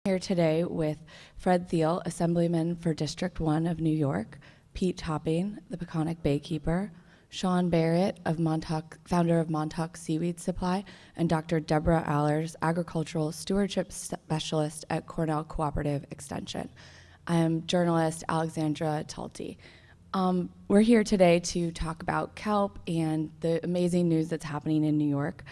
Here today with Fred Thiel, Assemblyman for District 1 of New York, Pete Topping, the Peconic Baykeeper, Sean Barrett, founder of Montauk Seaweed Supply, and Dr. Deborah Allers, Agricultural Stewardship Specialist at Cornell Cooperative Extension. I am journalist Alexandra Talty. We're here today to talk about kelp and the amazing news that's happening in New York.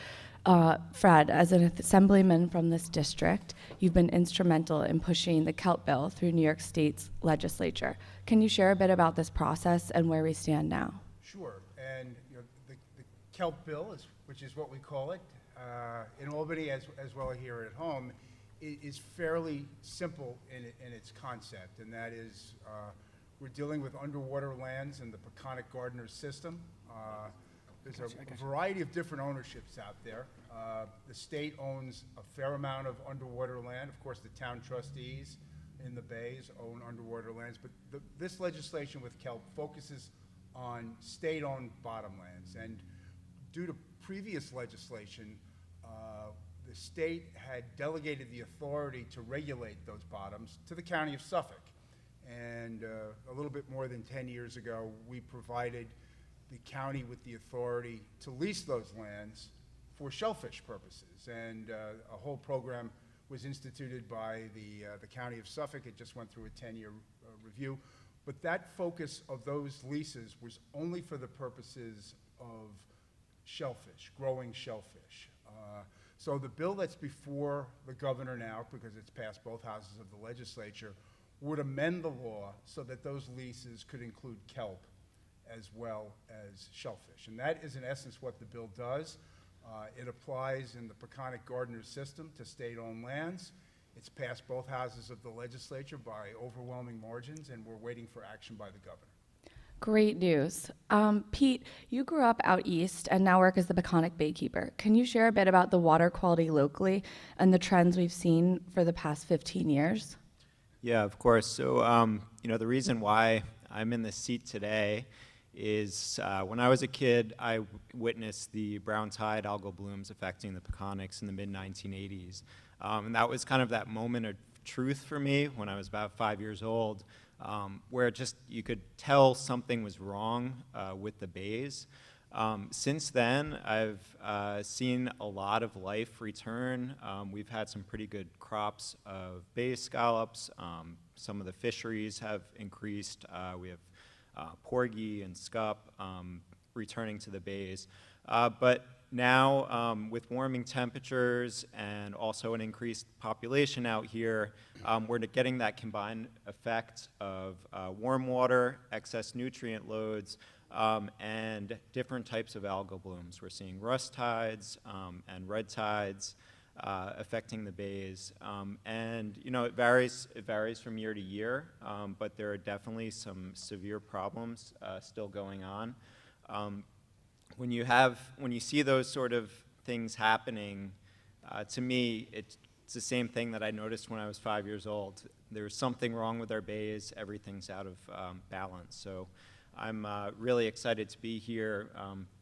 Fred, as an assemblyman from this district, you've been instrumental in pushing the kelp bill through New York State's legislature. Can you share a bit about this process and where we stand now? Sure, and the kelp bill, which is what we call it, in Albany as well here at home, is fairly simple in its concept, and that is we're dealing with underwater lands in the Peconic Gardener system. There's a variety of different ownerships out there. The state owns a fair amount of underwater land. Of course, the town trustees in the bays own underwater lands, but this legislation with kelp focuses on state-owned bottomlands. And due to previous legislation, the state had delegated the authority to regulate those bottoms to the County of Suffolk. And a little bit more than 10 years ago, we provided the county with the authority to lease those lands for shellfish purposes. And a whole program was instituted by the County of Suffolk. It just went through a 10-year review. But that focus of those leases was only for the purposes of shellfish, growing shellfish. So the bill that's before the governor now, because it's passed both houses of the legislature, would amend the law so that those leases could include kelp as well as shellfish. And that is in essence what the bill does. It applies in the Peconic Gardener system to state-owned lands. It's passed both houses of the legislature by overwhelming margins, and we're waiting for action by the governor. Great news. Pete, you grew up out east and now work as the Peconic Baykeeper. Can you share a bit about the water quality locally and the trends we've seen for the past 15 years? Yeah, of course. So, the reason why I'm in this seat today is when I was a kid, I witnessed the brown tide algal blooms affecting the Peconics in the mid-1980s. And that was kind of that moment of truth for me when I was about 5 years old, where just you could tell something was wrong with the bays. Since then, I've seen a lot of life return. We've had some pretty good crops of bay scallops. Some of the fisheries have increased. We have porgy and scup returning to the bays. But now, with warming temperatures and also an increased population out here, we're getting that combined effect of warm water, excess nutrient loads, and different types of algal blooms. We're seeing rust tides and red tides affecting the bays. And it varies from year to year, but there are definitely some severe problems still going on. When you see those sort of things happening, to me, it's the same thing that I noticed when I was 5 years old. There's something wrong with our bays. Everything's out of balance. So I'm really excited to be here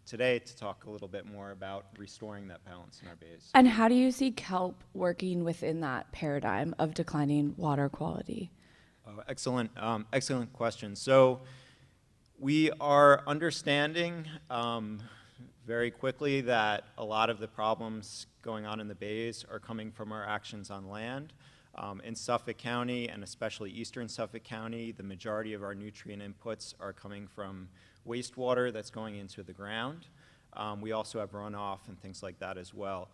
today to talk a little bit more about restoring that balance in our bays. And how do you see kelp working within that paradigm of declining water quality? Excellent question. So we are understanding very quickly that a lot of the problems going on in the bays are coming from our actions on land. In Suffolk County, and especially eastern Suffolk County, the majority of our nutrient inputs are coming from wastewater that's going into the ground. We also have runoff and things like that as well.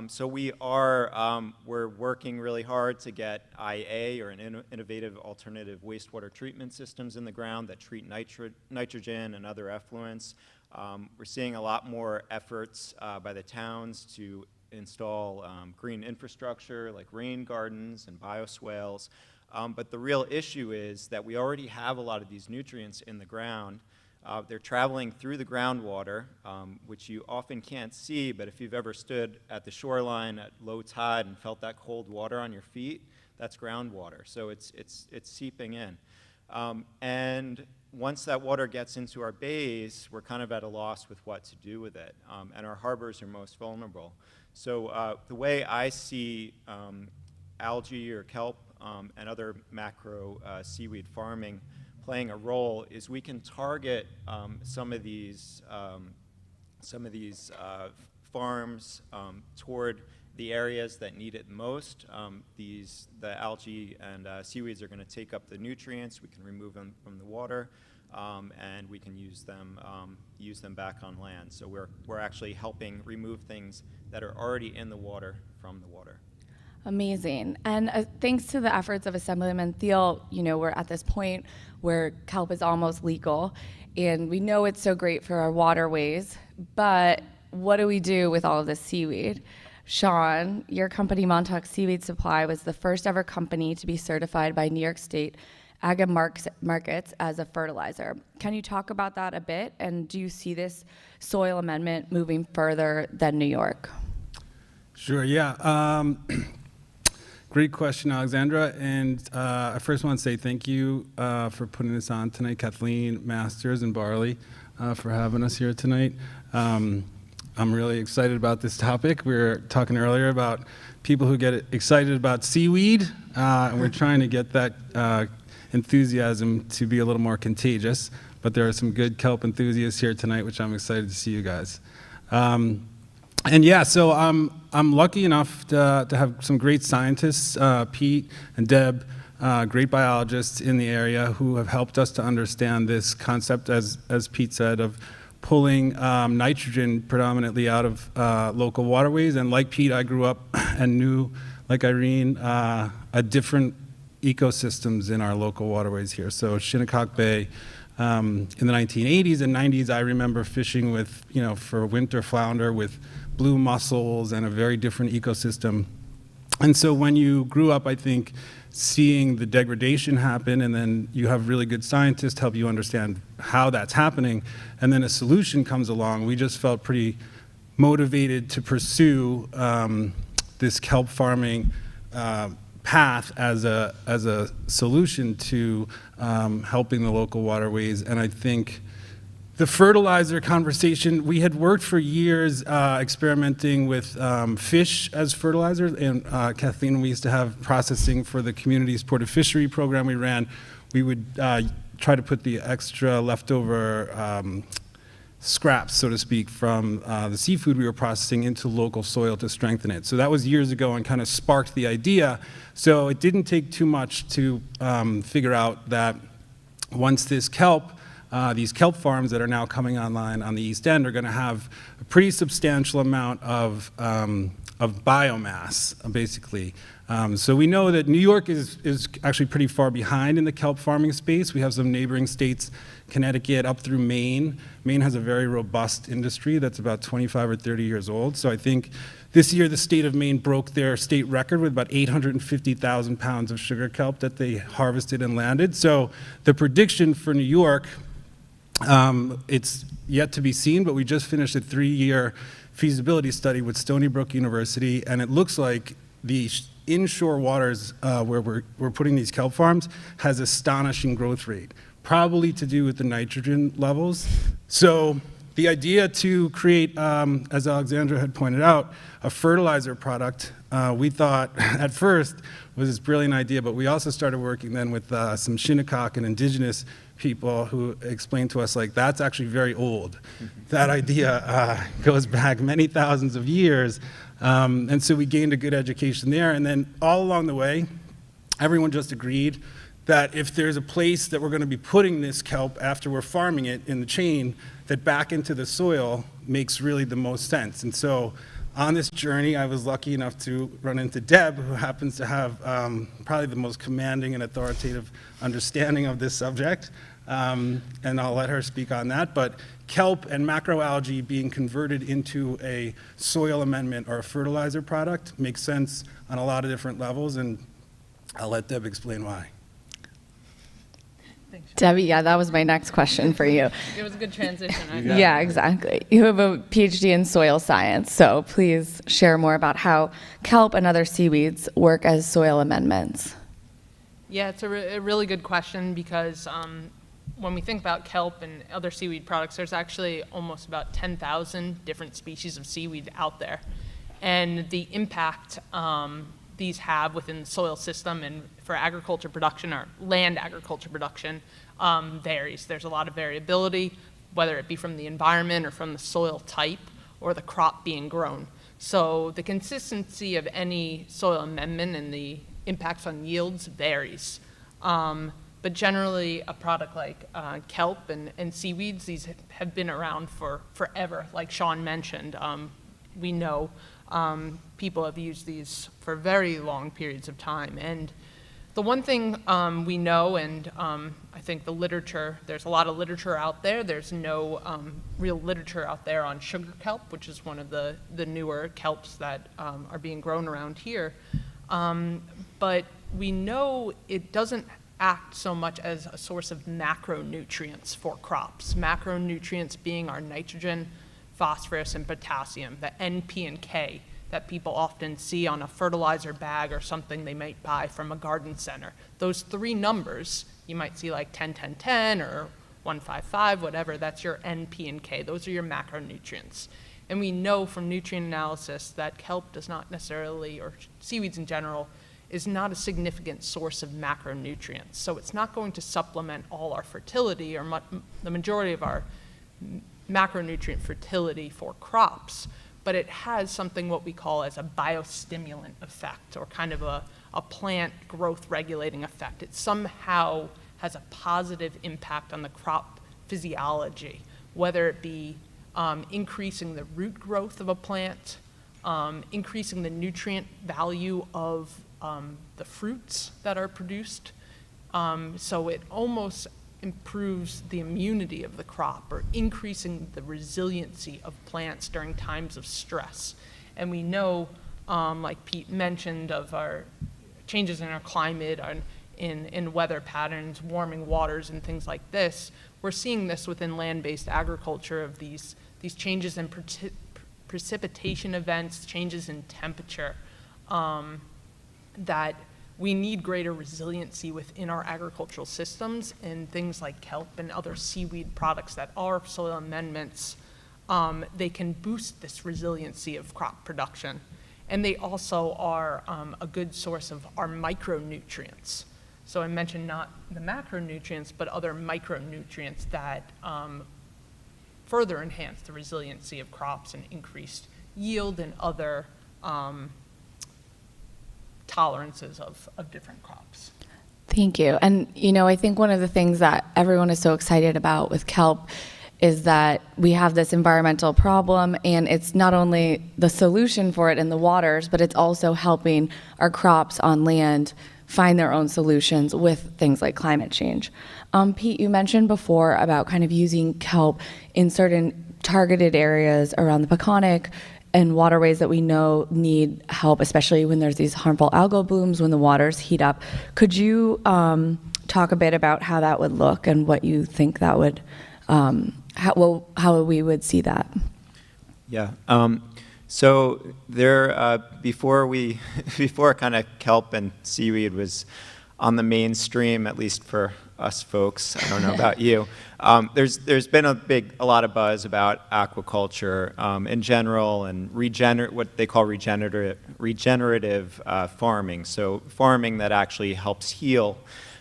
So we're working really hard to get IA, or an innovative alternative wastewater treatment systems in the ground that treat nitrogen and other effluents. We're seeing a lot more efforts by the towns to install green infrastructure like rain gardens and bioswales. But the real issue is that we already have a lot of these nutrients in the ground. They're traveling through the groundwater, which you often can't see, but if you've ever stood at the shoreline at low tide and felt that cold water on your feet, that's groundwater. So it's seeping in. And once that water gets into our bays, we're kind of at a loss with what to do with it. And our harbors are most vulnerable. So the way I see algae or kelp and other macro seaweed farming playing a role is we can target some of these farms toward the areas that need it most. The algae and seaweeds are going to take up the nutrients. We can remove them from the water, and we can use them back on land. So we're actually helping remove things that are already in the water from the water. Amazing. And thanks to the efforts of Assemblyman Thiel, we're at this point where kelp is almost legal, and we know it's so great for our waterways, but what do we do with all of this seaweed? Sean, your company, Montauk Seaweed Supply, was the first ever company to be certified by New York State Ag Markets as a fertilizer. Can you talk about that a bit? And do you see this soil amendment moving further than New York? Sure, yeah. Great question, Alexandra. And I first want to say thank you for putting this on tonight, Kathleen, Masters, and Barley, for having us here tonight. I'm really excited about this topic. We were talking earlier about people who get excited about seaweed, and we're trying to get that enthusiasm to be a little more contagious. But there are some good kelp enthusiasts here tonight, which I'm excited to see you guys. And yeah, so I'm lucky enough to have some great scientists, Pete and Deb, great biologists in the area who have helped us to understand this concept, as Pete said, of pulling nitrogen predominantly out of local waterways. And like Pete, I grew up and knew, like Irene, different ecosystems in our local waterways here. So Shinnecock Bay, in the 1980s and 90s, I remember fishing with, for winter flounder with blue mussels and a very different ecosystem. And so when you grew up, I think, seeing the degradation happen, and then you have really good scientists help you understand how that's happening, and then a solution comes along, we just felt pretty motivated to pursue this kelp farming path as a solution to helping the local waterways. And I think the fertilizer conversation, we had worked for years experimenting with fish as fertilizer, and Kathleen, we used to have processing for the community's portafishery program we ran. We would try to put the extra leftover scraps, so to speak, from the seafood we were processing into local soil to strengthen it. So that was years ago and kind of sparked the idea. So it didn't take too much to figure out that once this kelp, these kelp farms that are now coming online on the East End are going to have a pretty substantial amount of biomass, basically. So we know that New York is actually pretty far behind in the kelp farming space. We have some neighboring states, Connecticut up through Maine. Maine has a very robust industry that's about 25 or 30 years old. So I think this year the state of Maine broke their state record with about 850,000 pounds of sugar kelp that they harvested and landed. So the prediction for New York, it's yet to be seen, but we just finished a 3-year feasibility study with Stony Brook University, and it looks like the inshore waters where we're putting these kelp farms has astonishing growth rate, probably to do with the nitrogen levels. So the idea to create, as Alexandra had pointed out, a fertilizer product, we thought at first was this brilliant idea, but we also started working then with some Shinnecock and indigenous people who explained to us, like, that's actually very old. That idea goes back many thousands of years. And so we gained a good education there. And then all along the way, everyone just agreed that if there's a place that we're going to be putting this kelp after we're farming it in the chain, that back into the soil makes really the most sense. And so on this journey, I was lucky enough to run into Deb, who happens to have probably the most commanding and authoritative understanding of this subject. And I'll let her speak on that. But kelp and macroalgae being converted into a soil amendment or a fertilizer product makes sense on a lot of different levels, and I'll let Deb explain why. Debbie, yeah, that was my next question for you. It was a good transition. Yeah, exactly. You have a PhD in soil science, so please share more about how kelp and other seaweeds work as soil amendments. Yeah, it's a really good question because when we think about kelp and other seaweed products, there's actually almost about 10,000 different species of seaweed out there. And the impact these have within the soil system and for agriculture production or land agriculture production varies. There's a lot of variability, whether it be from the environment or from the soil type or the crop being grown. So the consistency of any soil amendment and the impacts on yields varies. But generally, a product like kelp and seaweeds, these have been around for forever. Like Sean mentioned, we know people have used these for very long periods of time. And the one thing we know, and I think the literature, there's a lot of literature out there. There's no real literature out there on sugar kelp, which is one of the newer kelps that are being grown around here. But we know it doesn't act so much as a source of macronutrients for crops. Macronutrients being our nitrogen, phosphorus, and potassium, the N, P, and K that people often see on a fertilizer bag or something they might buy from a garden center. Those three numbers, you might see like 10, 10, 10 or 155, whatever, that's your N, P, and K. Those are your macronutrients. And we know from nutrient analysis that kelp does not necessarily, or seaweeds in general, is not a significant source of macronutrients. So it's not going to supplement all our fertility or the majority of our macronutrient fertility for crops, but it has something what we call as a biostimulant effect, or kind of a plant growth regulating effect. It somehow has a positive impact on the crop physiology, whether it be increasing the root growth of a plant, increasing the nutrient value of the fruits that are produced. So it almost improves the immunity of the crop, or increasing the resiliency of plants during times of stress. And we know, like Pete mentioned, of our changes in our climate, in weather patterns, warming waters, and things like this. We're seeing this within land-based agriculture of these changes in precipitation events, changes in temperature, that we need greater resiliency within our agricultural systems, and things like kelp and other seaweed products that are soil amendments, they can boost this resiliency of crop production. And they also are a good source of our micronutrients. So I mentioned not the macronutrients, but other micronutrients that further enhance the resiliency of crops and increased yield and other tolerances of different crops. Thank you. And, I think one of the things that everyone is so excited about with kelp is that we have this environmental problem, and it's not only the solution for it in the waters, but it's also helping our crops on land find their own solutions with things like climate change. Pete, you mentioned before about kind of using kelp in certain targeted areas around the Peconic and waterways that we know need help, especially when there's these harmful algal blooms, when the waters heat up. Could you talk a bit about how that would look and what you think that would, how we would see that? Yeah. So there, before kind of kelp and seaweed was on the mainstream, at least for us folks, I don't know about you, there's been a lot of buzz about aquaculture in general, and what they call regenerative farming. So farming that actually helps heal,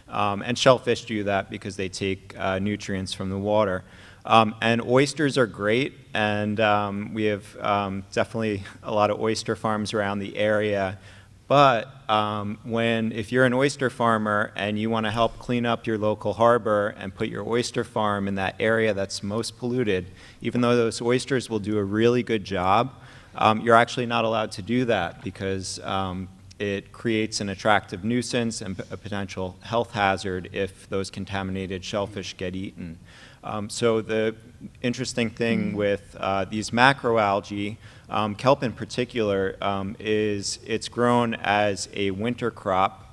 and shellfish do that because they take nutrients from the water. And oysters are great, and we have definitely a lot of oyster farms around the area. But if you're an oyster farmer and you want to help clean up your local harbor and put your oyster farm in that area that's most polluted, even though those oysters will do a really good job, you're actually not allowed to do that because it creates an attractive nuisance and a potential health hazard if those contaminated shellfish get eaten. So the interesting thing with these macroalgae, kelp in particular, is it's grown as a winter crop.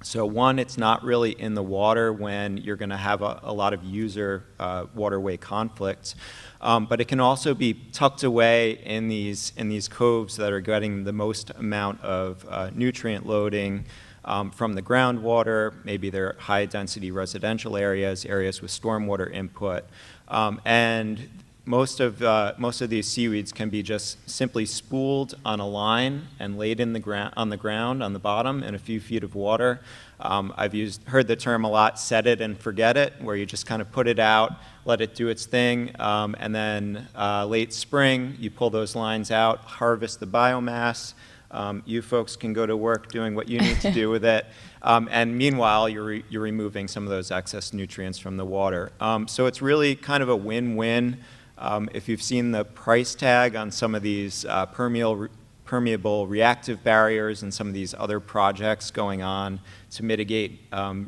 So one, it's not really in the water when you're going to have a lot of user waterway conflicts. But it can also be tucked away in these coves that are getting the most amount of nutrient loading from the groundwater. Maybe they're high-density residential areas with stormwater input. And most of these seaweeds can be just simply spooled on a line and laid in the on the ground on the bottom in a few feet of water. I've heard the term a lot, set it and forget it, where you just kind of put it out, let it do its thing, and then late spring, you pull those lines out, harvest the biomass. You folks can go to work doing what you need to do with it. And meanwhile, you're removing some of those excess nutrients from the water. So it's really kind of a win-win. If you've seen the price tag on some of these permeable reactive barriers and some of these other projects going on to mitigate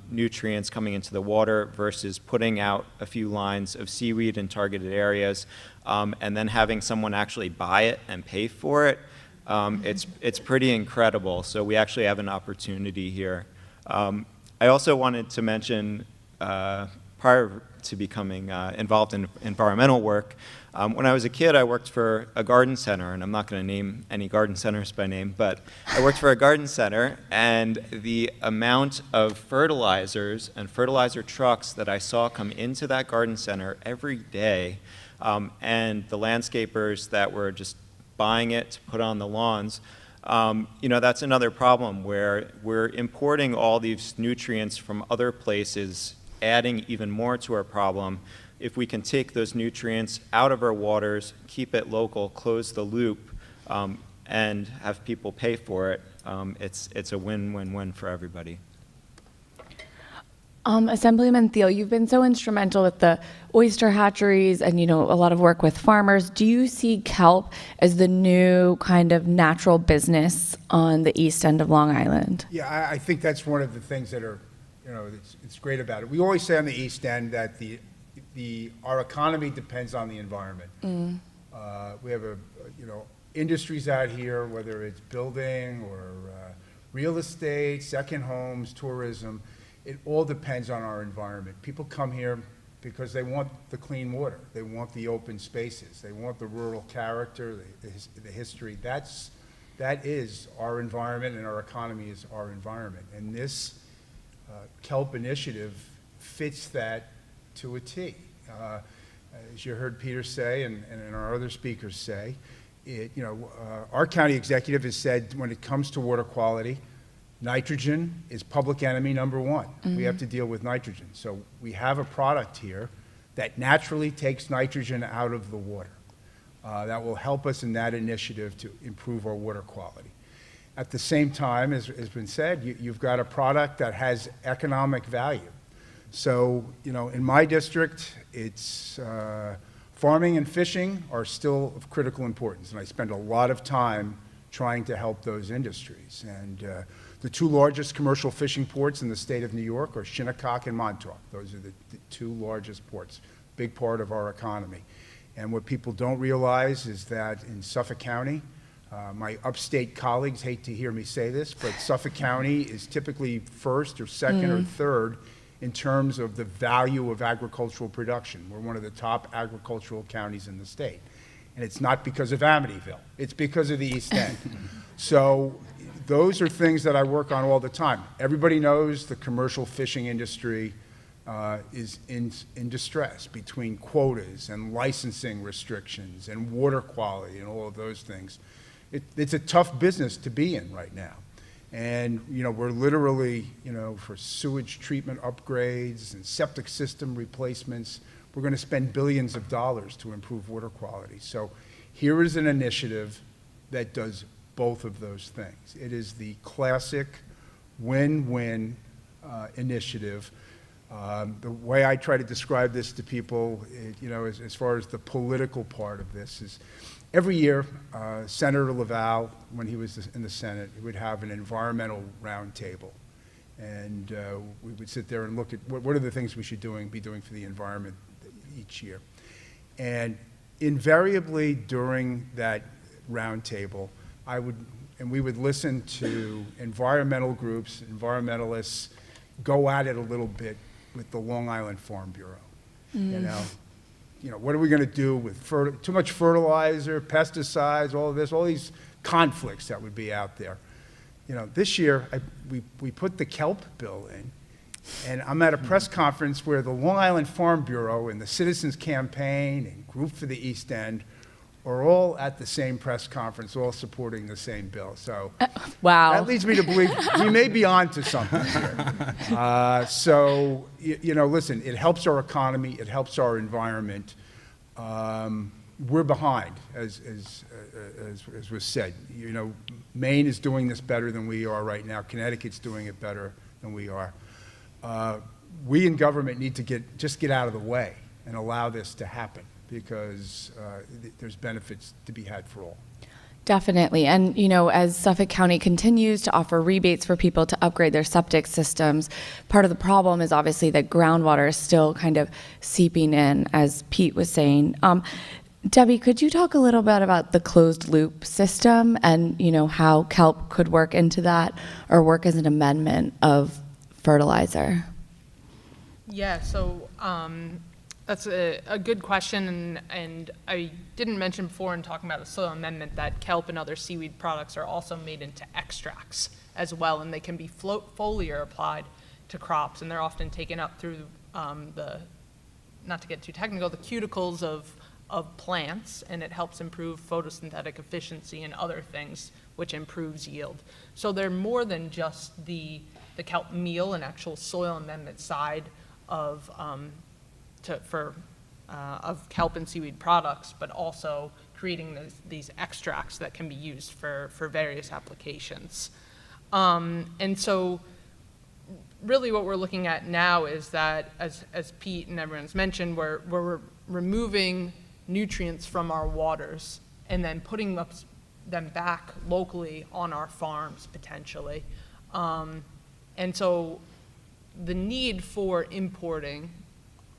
nutrients coming into the water versus putting out a few lines of seaweed in targeted areas and then having someone actually buy it and pay for it, it's pretty incredible. So we actually have an opportunity here. I also wanted to mention, prior to becoming involved in environmental work, when I was a kid, I worked for a garden center, and I'm not going to name any garden centers by name, but I worked for a garden center, and the amount of fertilizers and fertilizer trucks that I saw come into that garden center every day, and the landscapers that were just buying it to put on the lawns, that's another problem where we're importing all these nutrients from other places, adding even more to our problem. If we can take those nutrients out of our waters, keep it local, close the loop, and have people pay for it, it's a win-win-win for everybody. Assemblyman Thiel, you've been so instrumental with the oyster hatcheries and, a lot of work with farmers. Do you see kelp as the new kind of natural business on the east end of Long Island? Yeah, I think that's one of the things that are, it's great about it. We always say on the East End that our economy depends on the environment. We have industries out here, whether it's building or real estate, second homes, tourism. It all depends on our environment. People come here because they want the clean water. They want the open spaces. They want the rural character, the history. That is our environment, and our economy is our environment. And this kelp initiative fits that to a T. As you heard Peter say, and our other speakers say, our county executive has said when it comes to water quality, nitrogen is public enemy number one. We have to deal with nitrogen. So we have a product here that naturally takes nitrogen out of the water. That will help us in that initiative to improve our water quality. At the same time, as has been said, you've got a product that has economic value. So, in my district, it's farming and fishing are still of critical importance, and I spend a lot of time trying to help those industries. And the two largest commercial fishing ports in the state of New York are Shinnecock and Montauk. Those are the two largest ports, big part of our economy. And what people don't realize is that in Suffolk County, my upstate colleagues hate to hear me say this, but Suffolk County is typically first or second or third in terms of the value of agricultural production. We're one of the top agricultural counties in the state. And it's not because of Amityville, it's because of the East End. So those are things that I work on all the time. Everybody knows the commercial fishing industry is in distress between quotas and licensing restrictions and water quality and all of those things. It's a tough business to be in right now. And, we're literally, for sewage treatment upgrades and septic system replacements, we're going to spend billions of dollars to improve water quality. So here is an initiative that does both of those things. It is the classic win-win initiative. The way I try to describe this to people, as far as the political part of this is, every year, Senator Laval, when he was in the Senate, he would have an environmental roundtable. And we would sit there and look at what are the things we should be doing for the environment each year. And invariably during that roundtable, we would listen to environmental groups, environmentalists, go at it a little bit with the Long Island Farm Bureau. What are we going to do with too much fertilizer, pesticides, all of this, all these conflicts that would be out there. This year, we put the kelp bill in, And I'm at a press conference where the Long Island Farm Bureau and the Citizens Campaign and Group for the East End are all at the same press conference, all supporting the same bill. So Wow. that leads me to believe we may be on to something here. So, listen, it helps our economy, it helps our environment. We're behind, as was said. Maine is doing this better than we are right now. Connecticut's doing it better than we are. We in government need to just get out of the way and allow this to happen, because there's benefits to be had for all. Definitely. And, as Suffolk County continues to offer rebates for people to upgrade their septic systems, part of the problem is obviously that groundwater is still kind of seeping in, as Pete was saying. Debbie, could you talk a little bit about the closed loop system and, how kelp could work into that or work as an amendment of fertilizer? Yeah, so that's a good question, and I didn't mention before in talking about the soil amendment that kelp and other seaweed products are also made into extracts as well, and they can be foliar applied to crops, and they're often taken up through not to get too technical, the cuticles of plants, and it helps improve photosynthetic efficiency and other things, which improves yield. So they're more than just the kelp meal and actual soil amendment side of kelp and seaweed products, but also creating these extracts that can be used for various applications. And so really what we're looking at now is that, as Pete and everyone's mentioned, we're removing nutrients from our waters and then putting them back locally on our farms, potentially. And so the need for importing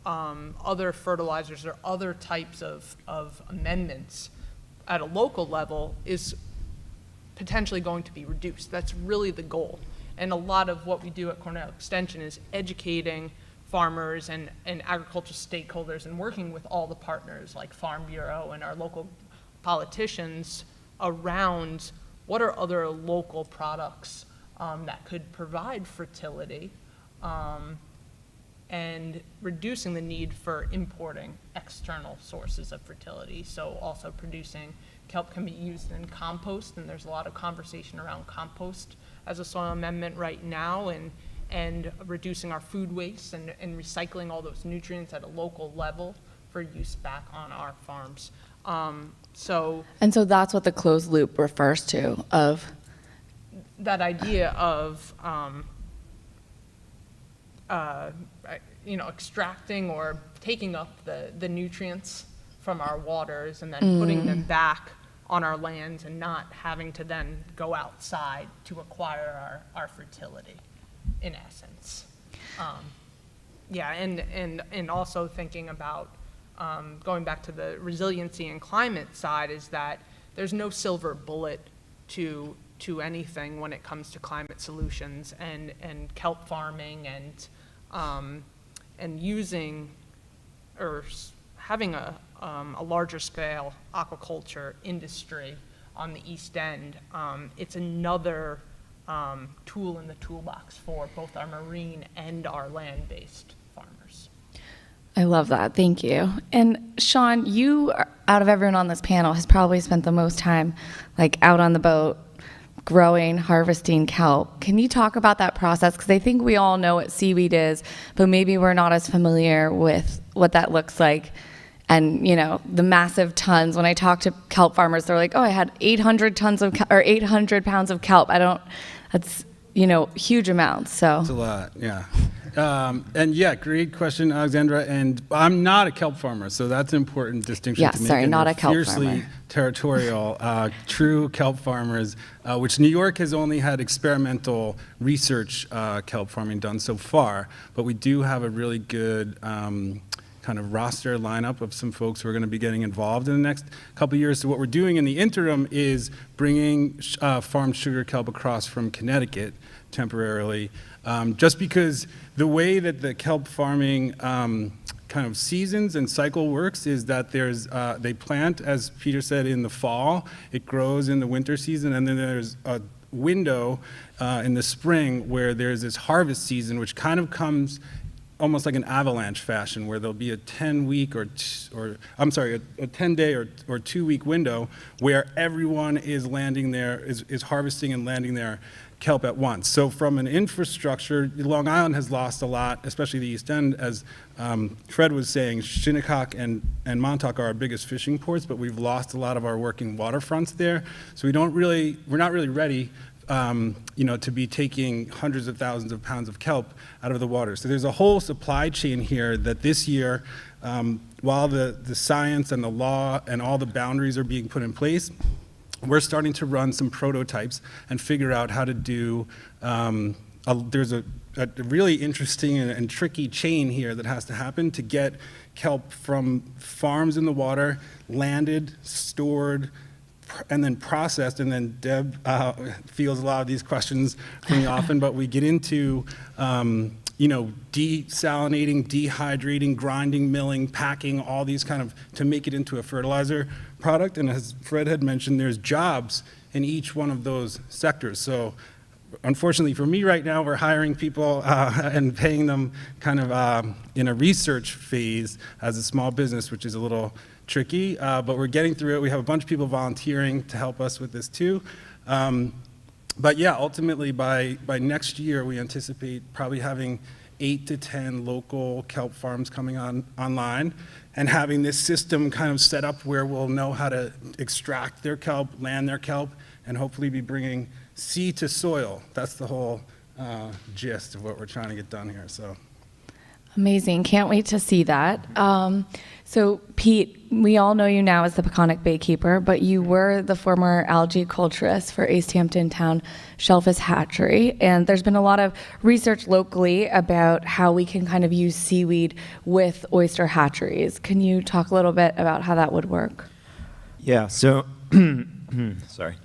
other fertilizers or other types of amendments at a local level is potentially going to be reduced. That's really the goal. And a lot of what we do at Cornell Extension is educating farmers and agricultural stakeholders and working with all the partners like Farm Bureau and our local politicians around what are other local products that could provide fertility and reducing the need for importing external sources of fertility. So also producing kelp can be used in compost, and there's a lot of conversation around compost as a soil amendment right now, and reducing our food waste and recycling all those nutrients at a local level for use back on our farms. And so that's what the closed loop refers to, of that idea of extracting or taking up the nutrients from our waters and then putting them back on our lands and not having to then go outside to acquire our fertility, in essence. And also thinking about going back to the resiliency and climate side is that there's no silver bullet to anything when it comes to climate solutions, and kelp farming and using or having a larger scale aquaculture industry on the East End. It's another tool in the toolbox for both our marine and our land-based farmers. I love that. Thank you. And Sean, you, out of everyone on this panel, has probably spent the most time out on the boat growing, harvesting kelp. Can you talk about that process? Because I think we all know what seaweed is, but maybe we're not as familiar with what that looks like. And, the massive tons. When I talk to kelp farmers, they're like, oh, I had 800 pounds of kelp. That's, huge amounts. So It's a lot, yeah. And yeah, great question, Alexandra. And I'm not a kelp farmer, so that's an important distinction to make. Sorry, And not we're a kelp fiercely farmer. Territorial, true kelp farmers, which New York has only had experimental research kelp farming done so far, but we do have a really good kind of roster lineup of some folks who are going to be getting involved in the next couple of years. So what we're doing in the interim is bringing farmed sugar kelp across from Connecticut temporarily, just because the way that the kelp farming kind of seasons and cycle works is that they plant, as Peter said, in the fall, it grows in the winter season, and then there's window in the spring where there's this harvest season, which kind of comes almost like an avalanche fashion, where there'll be a 10-week a 10-day or 2-week window where everyone is landing there, is harvesting and landing their kelp at once. So from an infrastructure, Long Island has lost a lot, especially the East End, as Fred was saying. Shinnecock and Montauk are our biggest fishing ports, but we've lost a lot of our working waterfronts there. So we're not really ready to be taking hundreds of thousands of pounds of kelp out of the water. So there's a whole supply chain here that this year, while the science and the law and all the boundaries are being put in place, we're starting to run some prototypes and figure out how to do, there's a really interesting and tricky chain here that has to happen to get kelp from farms in the water, landed, stored, and then processed. And then Deb fields a lot of these questions for me often, but we get into desalinating, dehydrating, grinding, milling, packing, all these kind of, to make it into a fertilizer product. And as Fred had mentioned, there's jobs in each one of those sectors. So unfortunately for me right now, we're hiring people and paying them kind of in a research phase as a small business, which is a little tricky, but we're getting through it. We have a bunch of people volunteering to help us with this too. But yeah, ultimately by next year, we anticipate probably having 8 to 10 local kelp farms coming online and having this system kind of set up where we'll know how to extract their kelp, land their kelp, and hopefully be bringing sea to soil. That's the whole gist of what we're trying to get done here. So. Amazing. Can't wait to see that. So, Pete, we all know you now as the Peconic Baykeeper, but you were the former algae culturist for East Hampton Town Shellfish Hatchery. And there's been a lot of research locally about how we can kind of use seaweed with oyster hatcheries. Can you talk a little bit about how that would work? Yeah, so, sorry.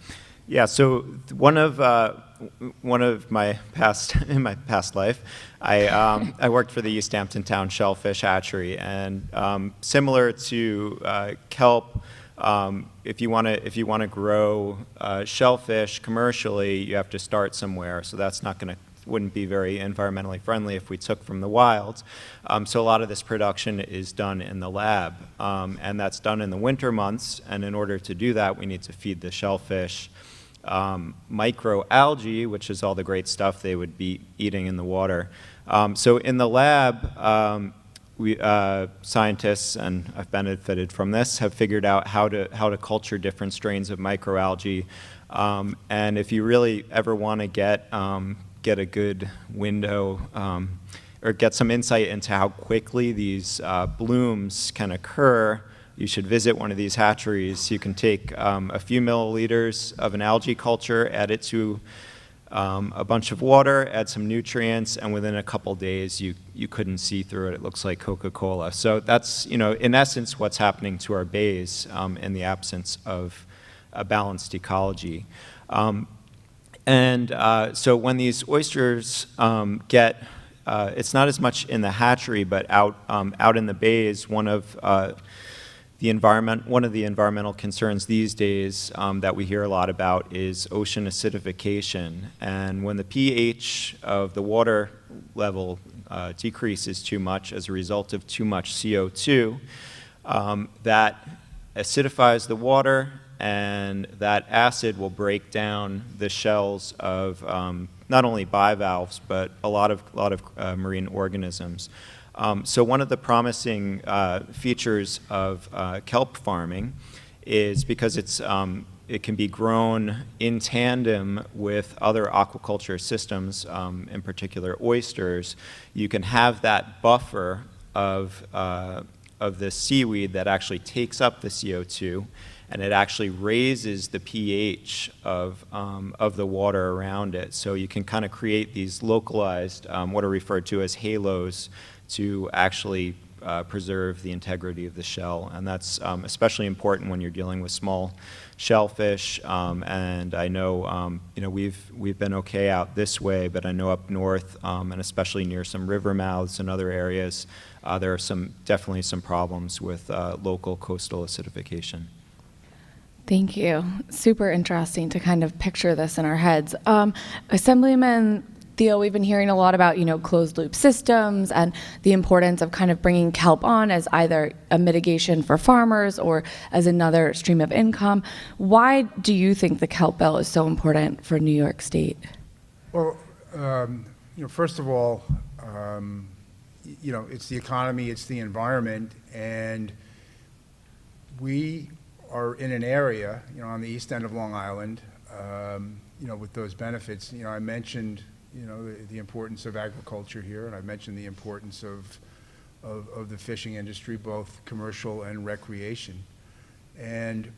Yeah, so one of my in my past life, I worked for the East Hampton Town Shellfish Hatchery, and similar to kelp, if you want to grow shellfish commercially, you have to start somewhere. So that's wouldn't be very environmentally friendly if we took from the wild. So a lot of this production is done in the lab, and that's done in the winter months. And in order to do that, we need to feed the shellfish microalgae, which is all the great stuff they would be eating in the water. So in the lab, scientists, and I've benefited from this, have figured out how to culture different strains of microalgae. And if you really ever want to get a good window or get some insight into how quickly these blooms can occur, you should visit one of these hatcheries. You can take a few milliliters of an algae culture, add it to a bunch of water, add some nutrients, and within a couple days, you couldn't see through it. It looks like Coca-Cola. So that's, in essence, what's happening to our bays in the absence of a balanced ecology. So when these oysters it's not as much in the hatchery, but out in the bays, one of the environmental concerns these days that we hear a lot about is ocean acidification. And when the pH of the water level decreases too much as a result of too much CO2, that acidifies the water, and that acid will break down the shells of not only bivalves, but a lot of marine organisms. So one of the promising features of kelp farming is because it can be grown in tandem with other aquaculture systems, in particular oysters. You can have that buffer of the seaweed that actually takes up the CO2, and it actually raises the pH of the water around it. So you can kind of create these localized, what are referred to as halos, to actually preserve the integrity of the shell. And that's especially important when you're dealing with small shellfish. And I know, we've been okay out this way, but I know up north, and especially near some river mouths and other areas, there are definitely some problems with local coastal acidification. Thank you. Super interesting to kind of picture this in our heads. Assemblyman Thiel, we've been hearing a lot about, closed loop systems and the importance of kind of bringing kelp on as either a mitigation for farmers or as another stream of income. Why do you think the kelp bill is so important for New York State? Well, first of all, it's the economy, it's the environment, and we are in an area, on the east end of Long Island, with those benefits. I mentioned, the importance of agriculture here, and I mentioned the importance of the fishing industry, both commercial and recreation. And,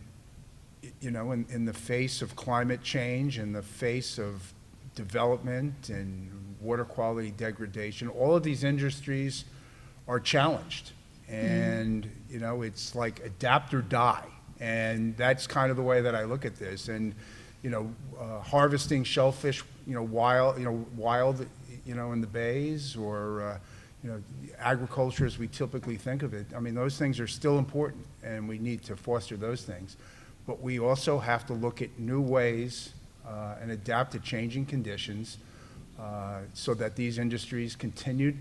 in the face of climate change, in the face of development and water quality degradation, all of these industries are challenged. And, it's like adapt or die. And that's kind of the way that I look at this. And, harvesting shellfish, wild, in the bays, or, agriculture as we typically think of it. I mean, those things are still important, and we need to foster those things. But we also have to look at new ways and adapt to changing conditions so that these industries can continue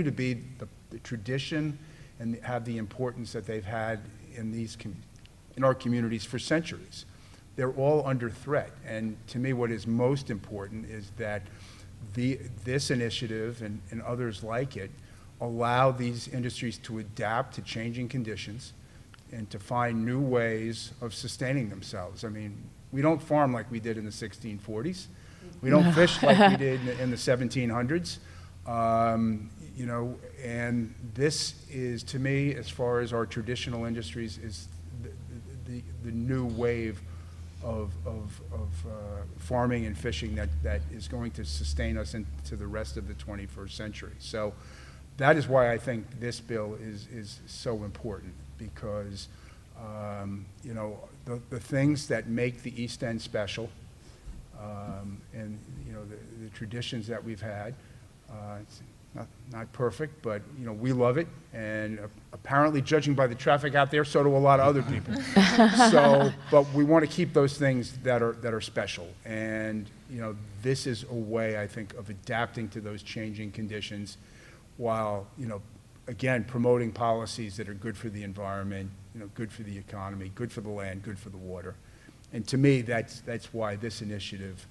to be the tradition and have the importance that they've had in our communities for centuries. They're all under threat, and to me what is most important is that this initiative and others like it allow these industries to adapt to changing conditions and to find new ways of sustaining themselves. I mean, we don't farm like we did in the 1640s. We don't fish like we did in the 1700s. And this is, to me, as far as our traditional industries, is the new wave of farming and fishing that is going to sustain us into the rest of the 21st century. So that is why I think this bill is so important, because the things that make the East End special, and the traditions that we've had, it's not perfect, but we love it, and apparently, judging by the traffic out there, so do a lot of other people. But we want to keep those things that are special, and this is a way, I think, of adapting to those changing conditions, while again promoting policies that are good for the environment, good for the economy, good for the land, good for the water. And to me, that's why this initiative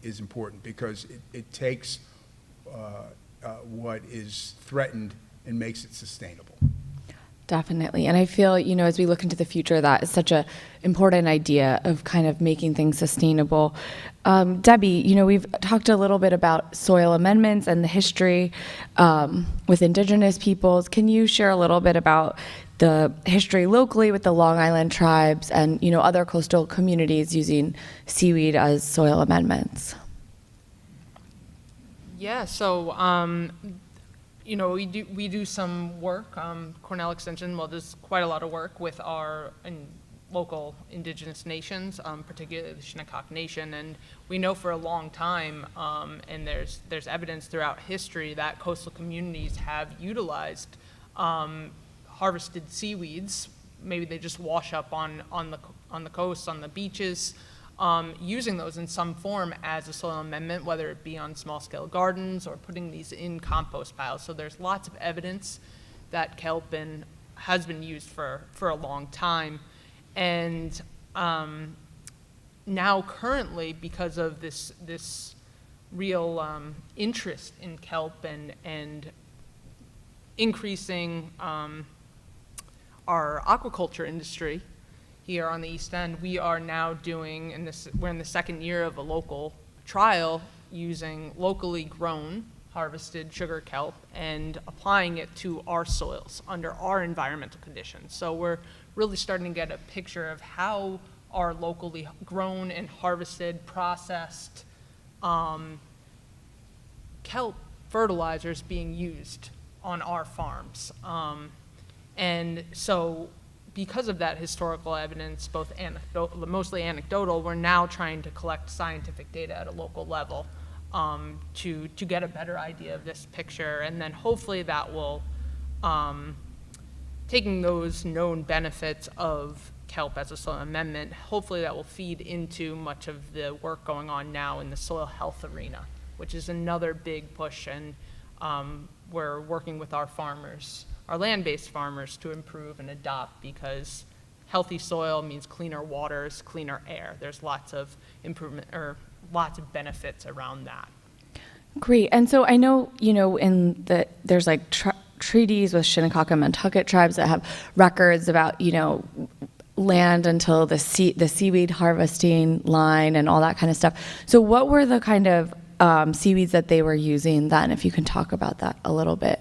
is important, because it takes what is threatened and makes it sustainable. Definitely. And I feel, as we look into the future, that is such an important idea of kind of making things sustainable. Debbie, we've talked a little bit about soil amendments and the history with Indigenous peoples. Can you share a little bit about the history locally with the Long Island tribes and, other coastal communities using seaweed as soil amendments? Yeah, so we do some work. Cornell Extension does quite a lot of work with our local indigenous nations, particularly the Shinnecock Nation, and we know for a long time, and there's evidence throughout history that coastal communities have utilized harvested seaweeds. Maybe they just wash up on the coast, on the beaches. Using those in some form as a soil amendment, whether it be on small-scale gardens or putting these in compost piles. So there's lots of evidence that kelp has been used for a long time. And now currently, because of this real interest in kelp and increasing our aquaculture industry, here on the East End, we are now doing, we're in the second year of a local trial using locally grown, harvested sugar kelp and applying it to our soils under our environmental conditions. So we're really starting to get a picture of how our locally grown and harvested, processed kelp fertilizers being used on our farms. And so because of that historical evidence, both mostly anecdotal, we're now trying to collect scientific data at a local level to get a better idea of this picture, and then hopefully that will taking those known benefits of kelp as a soil amendment, hopefully that will feed into much of the work going on now in the soil health arena, which is another big push, and we're working with our farmers, our land-based farmers, to improve and adopt, because healthy soil means cleaner waters, cleaner air. There's lots of improvement, or lots of benefits around that. Great. And so I know, there's like treaties with Shinnecock and Nantucket tribes that have records about, land until the seaweed harvesting line and all that kind of stuff. So what were the kind of seaweeds that they were using then, if you can talk about that a little bit?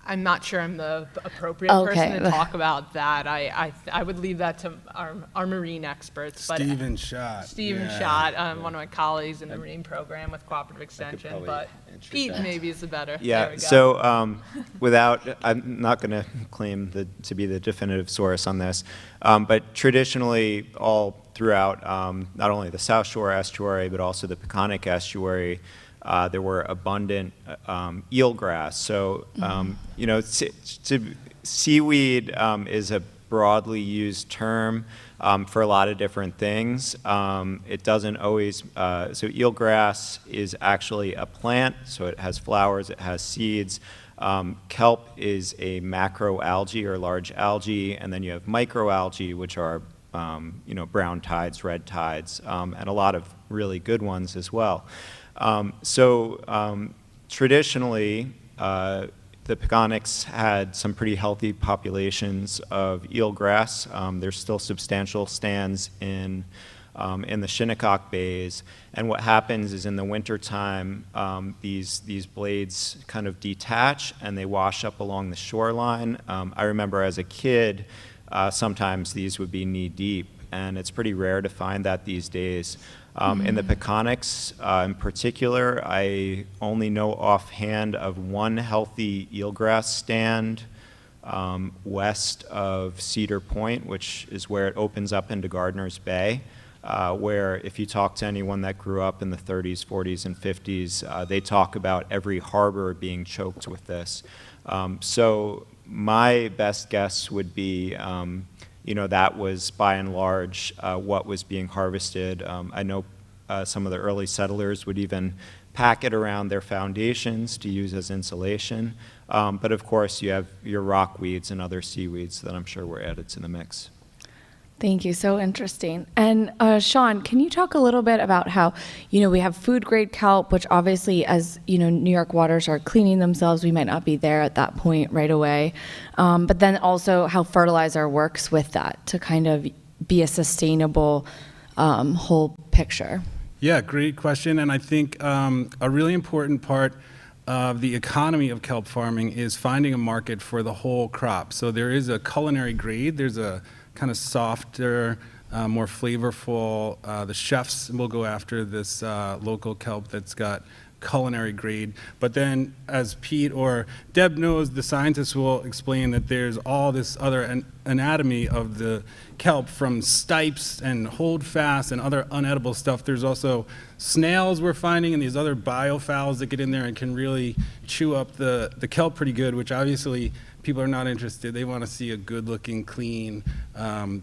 I'm not sure I'm the appropriate person to talk about that. I would leave that to our marine experts. Stephen Schott. Stephen Schott, one of my colleagues in the marine program with Cooperative Extension, but Pete maybe is the better. Yeah, There we go. so I'm not going to claim to be the definitive source on this, but traditionally all throughout not only the South Shore estuary, but also the Peconic estuary, there were abundant eelgrass. So, seaweed is a broadly used term for a lot of different things. It doesn't always, so eelgrass is actually a plant, so it has flowers, it has seeds. Kelp is a macroalgae or large algae, and then you have microalgae, which are brown tides, red tides, and a lot of really good ones as well. Traditionally, the Peconics had some pretty healthy populations of eelgrass. There's still substantial stands in the Shinnecock bays, and what happens is in the wintertime, these blades kind of detach and they wash up along the shoreline. I remember as a kid, sometimes these would be knee deep, and it's pretty rare to find that these days. In the Peconics in particular, I only know offhand of one healthy eelgrass stand west of Cedar Point, which is where it opens up into Gardner's Bay, where if you talk to anyone that grew up in the 30s, 40s, and 50s, they talk about every harbor being choked with this. So my best guess would be that was by and large what was being harvested. I know some of the early settlers would even pack it around their foundations to use as insulation. But of course, you have your rockweeds and other seaweeds that I'm sure were added to the mix. Thank you. So interesting. And Sean, can you talk a little bit about how, we have food grade kelp, which obviously as, New York waters are cleaning themselves, we might not be there at that point right away. But then also how fertilizer works with that to kind of be a sustainable whole picture. Yeah, great question. And I think a really important part of the economy of kelp farming is finding a market for the whole crop. So there is a culinary grade. There's a kind of softer, more flavorful. The chefs will go after this local kelp that's got culinary grade. But then, as Pete or Deb knows, the scientists will explain that there's all this other anatomy of the kelp, from stipes and holdfasts and other unedible stuff. There's also snails we're finding and these other biofouls that get in there and can really chew up the kelp pretty good, which obviously people are not interested. They want to see a good-looking, clean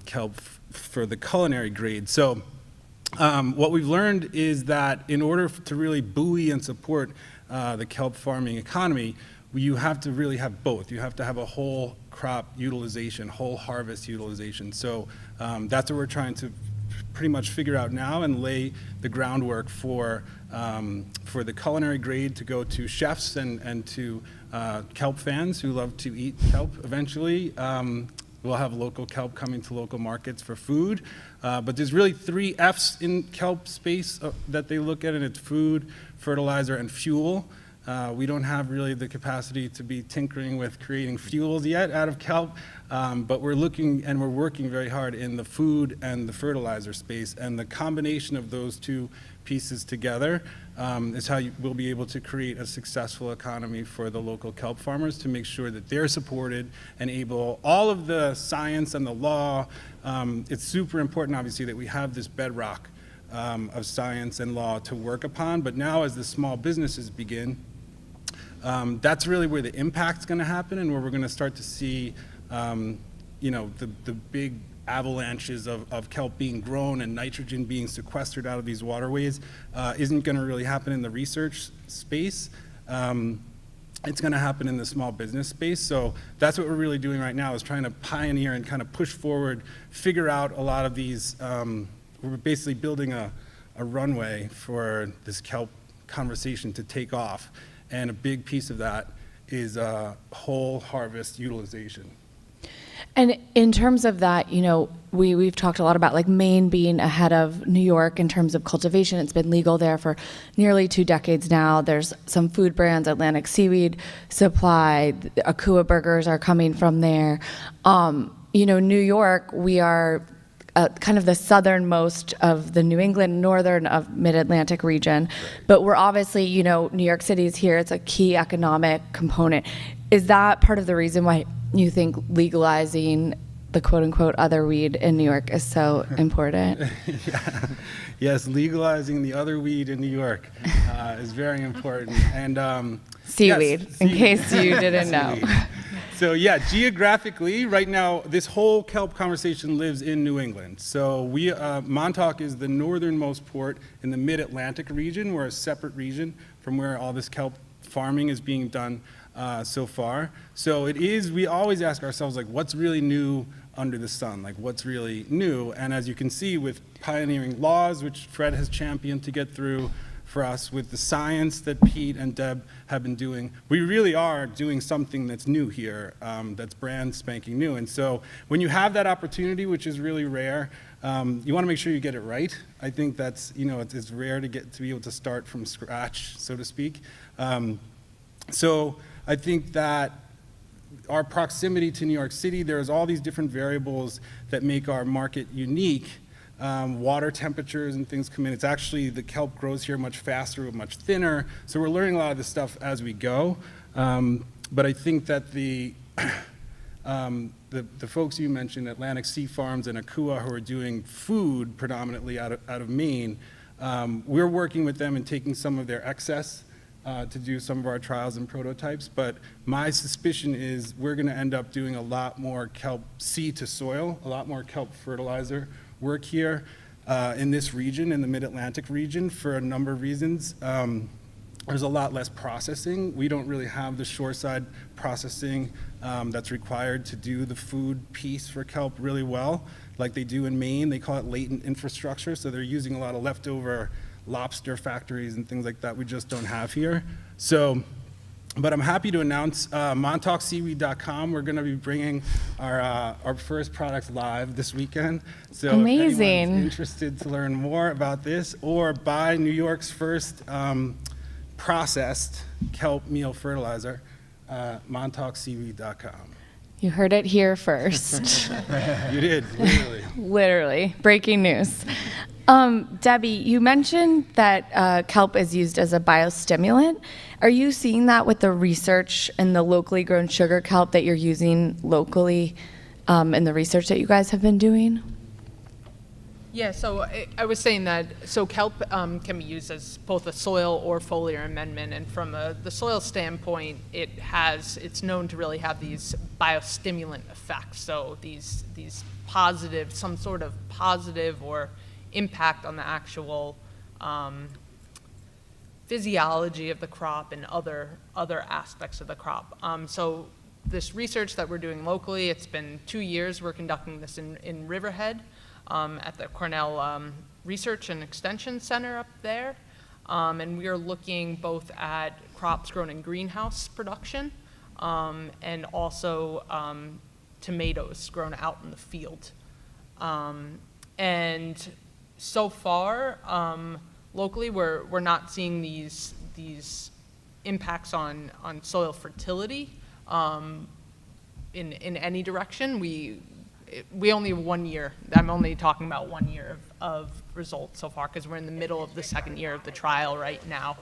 kelp for the culinary grade. So what we've learned is that in order to really buoy and support the kelp farming economy, you have to really have both. You have to have a whole crop utilization, whole harvest utilization. So that's what we're trying to pretty much figure out now and lay the groundwork for the culinary grade to go to chefs and to kelp fans who love to eat kelp eventually. We'll have local kelp coming to local markets for food. But there's really 3 F's in kelp space that they look at, and it's food, fertilizer, and fuel. We don't have really the capacity to be tinkering with creating fuels yet out of kelp, but we're looking and we're working very hard in the food and the fertilizer space, and the combination of those 2 pieces together is how we'll be able to create a successful economy for the local kelp farmers, to make sure that they're supported and able, all of the science and the law, it's super important obviously that we have this bedrock of science and law to work upon, but now as the small businesses begin, That's really where the impact's going to happen and where we're going to start to see, the big avalanches of kelp being grown and nitrogen being sequestered out of these waterways isn't going to really happen in the research space. It's going to happen in the small business space. So that's what we're really doing right now, is trying to pioneer and kind of push forward, figure out a lot of these. We're basically building a runway for this kelp conversation to take off. And a big piece of that is whole harvest utilization. And in terms of that, we've talked a lot about like Maine being ahead of New York in terms of cultivation. It's been legal there for nearly 2 decades now. There's some food brands, Atlantic Seaweed Supply, Akua Burgers are coming from there. New York, we are kind of the southernmost of the New England, northern of Mid-Atlantic region. But we're obviously, New York City is here. It's a key economic component. Is that part of the reason why you think legalizing the quote-unquote other weed in New York is so important? Yeah. Yes, legalizing the other weed in New York is very important. And seaweed, yes, in case you didn't know. So yeah, geographically, right now, this whole kelp conversation lives in New England. So Montauk is the northernmost port in the Mid-Atlantic region. We're a separate region from where all this kelp farming is being done so far. So we always ask ourselves, like, what's really new under the sun? Like, what's really new? And as you can see, with pioneering laws, which Fred has championed to get through for us, with the science that Pete and Deb have been doing, we really are doing something that's new here, that's brand spanking new. And so when you have that opportunity, which is really rare, you want to make sure you get it right. I think that's, it's rare to be able to start from scratch, so to speak. So I think that our proximity to New York City, there's all these different variables that make our market unique. Water temperatures and things come in. It's actually, the kelp grows here much faster, much thinner. So we're learning a lot of this stuff as we go. But I think that the folks you mentioned, Atlantic Sea Farms and Akua, who are doing food predominantly out of Maine, we're working with them and taking some of their excess to do some of our trials and prototypes. But my suspicion is we're going to end up doing a lot more kelp seed to soil, a lot more kelp fertilizer work here in this region, in the Mid-Atlantic region, for a number of reasons. There's a lot less processing. We don't really have the shoreside processing that's required to do the food piece for kelp really well, like they do in Maine. They call it latent infrastructure, so they're using a lot of leftover lobster factories and things like that we just don't have here. So, but I'm happy to announce MontaukSeaweed.com. We're going to be bringing our first products live this weekend. So amazing. If anyone's interested to learn more about this or buy New York's first processed kelp meal fertilizer, MontaukSeaweed.com. You heard it here first. You did, literally. Literally. Breaking news. Debbie, you mentioned that kelp is used as a biostimulant. Are you seeing that with the research and the locally grown sugar kelp that you're using locally in the research that you guys have been doing? Yeah, so I was saying that, so kelp can be used as both a soil or foliar amendment, and from the soil standpoint, it's known to really have these biostimulant effects. So these positive, some sort of positive or impact on the actual physiology of the crop and other aspects of the crop. So this research that we're doing locally, it's been 2 years. We're conducting this in Riverhead at the Cornell Research and Extension Center up there. And we are looking both at crops grown in greenhouse production and also tomatoes grown out in the field. And so far, locally, we're not seeing these impacts on soil fertility in any direction. We only have 1 year. I'm only talking about 1 year of results so far because we're in the middle of the second year of the trial right now.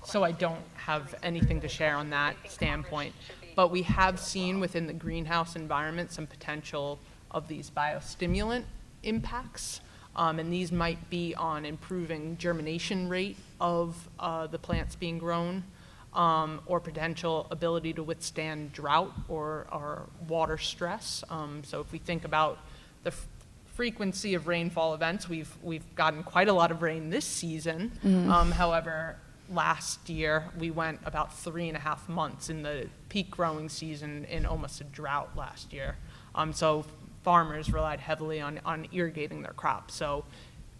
So I don't have anything to share on that standpoint. But we have seen within the greenhouse environment some potential of these biostimulant impacts. And these might be on improving germination rate of the plants being grown, or potential ability to withstand drought or water stress. So if we think about the frequency of rainfall events, we've gotten quite a lot of rain this season. However, last year we went about 3.5 months in the peak growing season in almost a drought last year. So farmers relied heavily on irrigating their crops. So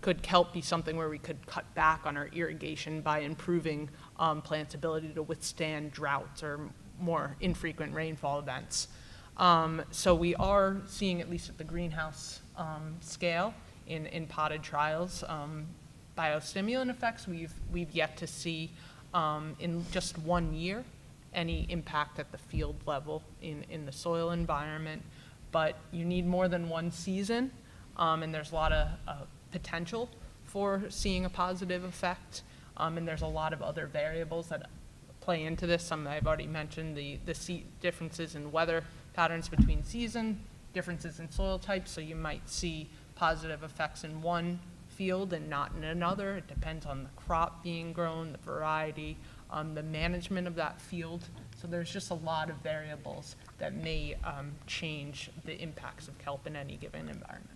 could kelp be something where we could cut back on our irrigation by improving plants' ability to withstand droughts or more infrequent rainfall events? So we are seeing, at least at the greenhouse scale, in potted trials, biostimulant effects. We've yet to see in just 1 year any impact at the field level in the soil environment. But you need more than one season, and there's a lot of potential for seeing a positive effect. And there's a lot of other variables that play into this. Some I've already mentioned, the differences in weather patterns between season, differences in soil types. So you might see positive effects in one field and not in another. It depends on the crop being grown, the variety, the management of that field. So there's just a lot of variables that may change the impacts of kelp in any given environment.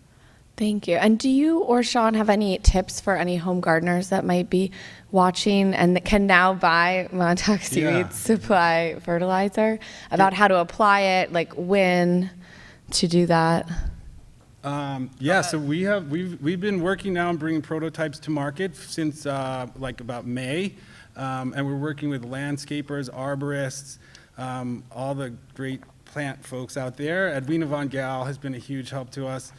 Thank you. And do you or Sean have any tips for any home gardeners that might be watching and that can now buy Montauk Seaweed Supply fertilizer about how to apply it, like when to do that? So we've been working now on bringing prototypes to market since like about May, and we're working with landscapers, arborists, all the great plant folks out there. Edwina Von Gaal has been a huge help to us.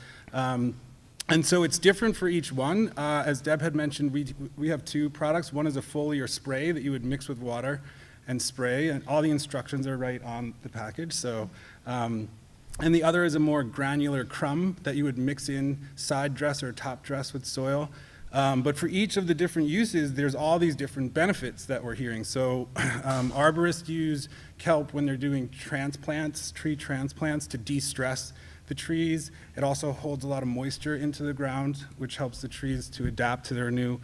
And so it's different for each one. As Deb had mentioned, we have two products. One is a foliar spray that you would mix with water and spray, and all the instructions are right on the package. So, and the other is a more granular crumb that you would mix in side dress or top dress with soil. But for each of the different uses, there's all these different benefits that we're hearing. So arborists use kelp when they're doing transplants, tree transplants, to de-stress the trees. It also holds a lot of moisture into the ground, which helps the trees to adapt to their new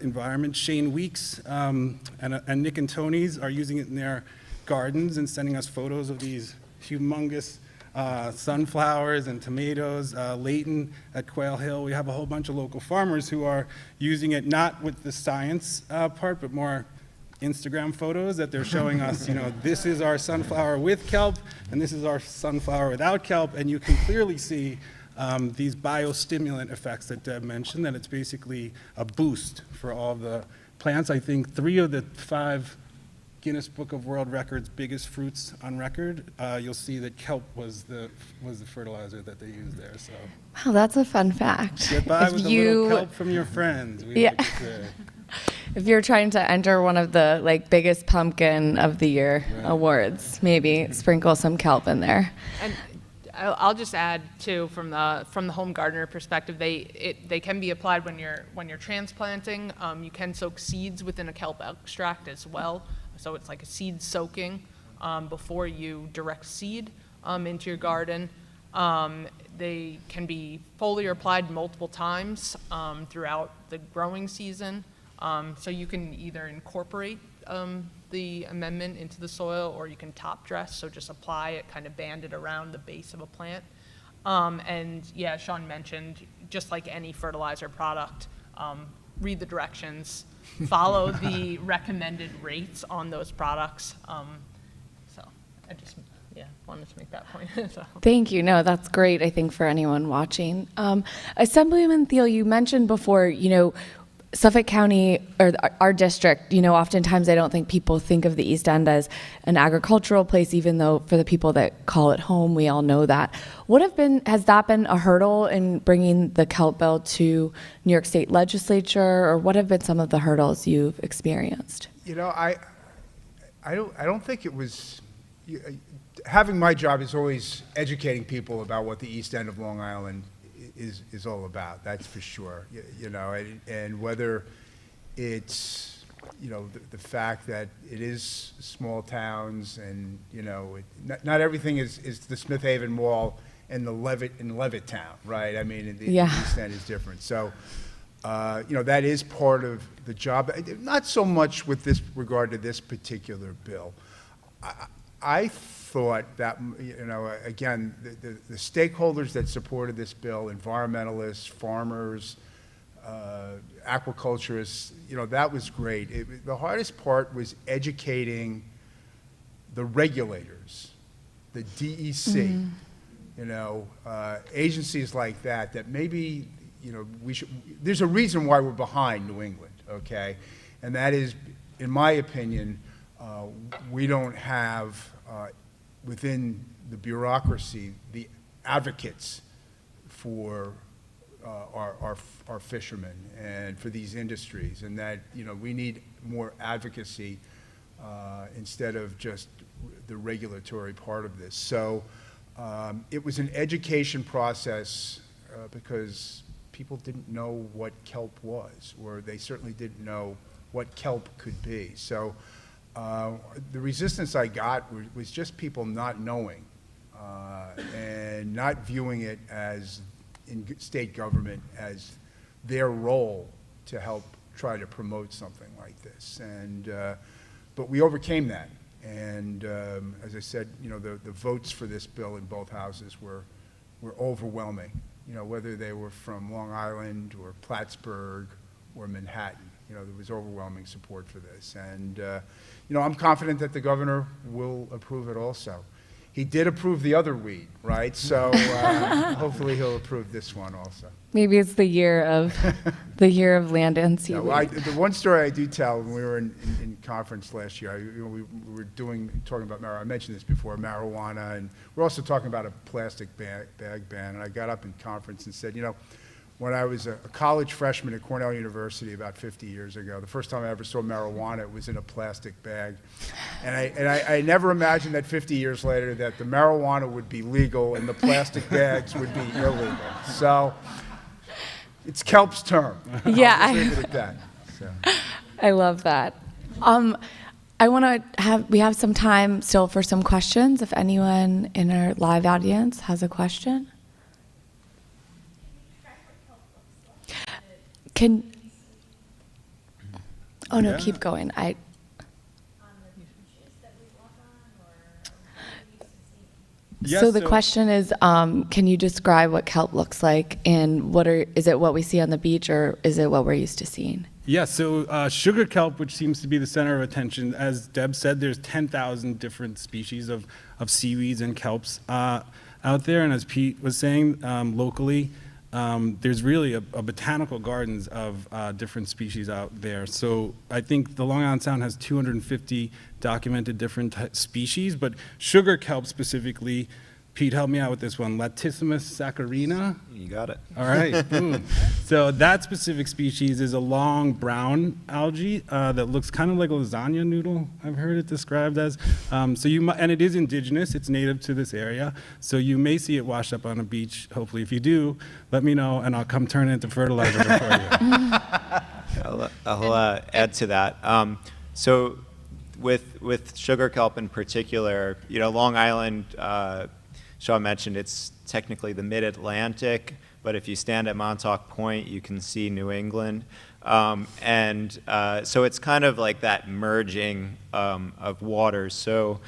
environment. Shane Weeks and Nick and Tony's are using it in their gardens and sending us photos of these humongous sunflowers and tomatoes. Leighton at Quail Hill, we have a whole bunch of local farmers who are using it not with the science part, but more Instagram photos that they're showing us, this is our sunflower with kelp, and this is our sunflower without kelp, and you can clearly see these biostimulant effects that Deb mentioned, that it's basically a boost for all the plants. I think 3 of the 5 Guinness Book of World Records biggest fruits on record, you'll see that kelp was the fertilizer that they used there. So Wow, that's a fun fact. get by with a little kelp from your friends. We like to say. If you're trying to enter one of the biggest pumpkin of the year awards, maybe sprinkle some kelp in there. And I'll just add too, from the home gardener perspective, they can be applied when you're transplanting. You can soak seeds within a kelp extract as well. So it's like a seed soaking before you direct seed into your garden. They can be foliar applied multiple times throughout the growing season. So you can either incorporate the amendment into the soil, or you can top dress, so just apply it, kind of band it around the base of a plant. And yeah, Sean mentioned, just like any fertilizer product, read the directions, follow the recommended rates on those products. So I just wanted to make that point. So. Thank you. No, that's great, I think, for anyone watching. Assemblyman Thiel, you mentioned before, Suffolk County, or our district, oftentimes I don't think people think of the East End as an agricultural place, even though for the people that call it home, we all know that. Has that been a hurdle in bringing the kelp bill to New York State Legislature, or what have been some of the hurdles you've experienced? I don't think it was. Having my job is always educating people about what the East End of Long Island is all about. That's for sure. And whether it's the fact that it is small towns, and not everything is the Smith Haven Mall and the Levittown, right? I mean, the East End is different. So that is part of the job. Not so much with this regard to this particular bill. I thought that, again, the stakeholders that supported this bill, environmentalists, farmers, aquaculturists, that was great. The hardest part was educating the regulators, the DEC, agencies like that maybe, there's a reason why we're behind New England, okay? And that is, in my opinion, we don't have, within the bureaucracy, the advocates for our fishermen and for these industries, and that, we need more advocacy instead of just the regulatory part of this. So it was an education process because people didn't know what kelp was, or they certainly didn't know what kelp could be. So the resistance I got was just people not knowing and not viewing it as, in state government, as their role to help try to promote something like this. And but we overcame that. And as I said, the votes for this bill in both houses were overwhelming. Whether they were from Long Island or Plattsburgh or Manhattan, there was overwhelming support for this. And I'm confident that the governor will approve it also. He did approve the other weed, right? So hopefully he'll approve this one also. Maybe it's the year of land and Yeah, seaweed. well, the one story I do tell, when we were in conference last year, we were talking about marijuana. I mentioned this before, marijuana, and we're also talking about a plastic bag ban. And I got up in conference and said, when I was a college freshman at Cornell University about 50 years ago, the first time I ever saw marijuana, it was in a plastic bag. And I never imagined that 50 years later that the marijuana would be legal and the plastic bags would be illegal. So it's kelp's term. Yeah, I'll just leave it at that. So. I love that. We have some time still for some questions. If anyone in our live audience has a question. Yeah. Keep going. Yeah, So the question is, can you describe what kelp looks like, and is it what we see on the beach, or is it what we're used to seeing? Yeah, so sugar kelp, which seems to be the center of attention, as Deb said, there's 10,000 different species of seaweeds and kelps out there, and as Pete was saying, locally, there's really a botanical gardens of different species out there. So I think the Long Island Sound has 250 documented different species, but sugar kelp specifically, Pete, help me out with this one, Latissimus saccharina. You got it. All right, boom. So that specific species is a long brown algae that looks kind of like a lasagna noodle, I've heard it described as. And it is indigenous, it's native to this area. So you may see it washed up on a beach. Hopefully, if you do, let me know and I'll come turn it into fertilizer for you. I'll add to that. So with sugar kelp in particular, Long Island, Sean mentioned it's technically the mid-Atlantic, but if you stand at Montauk Point, you can see New England. So it's kind of like that merging of waters. So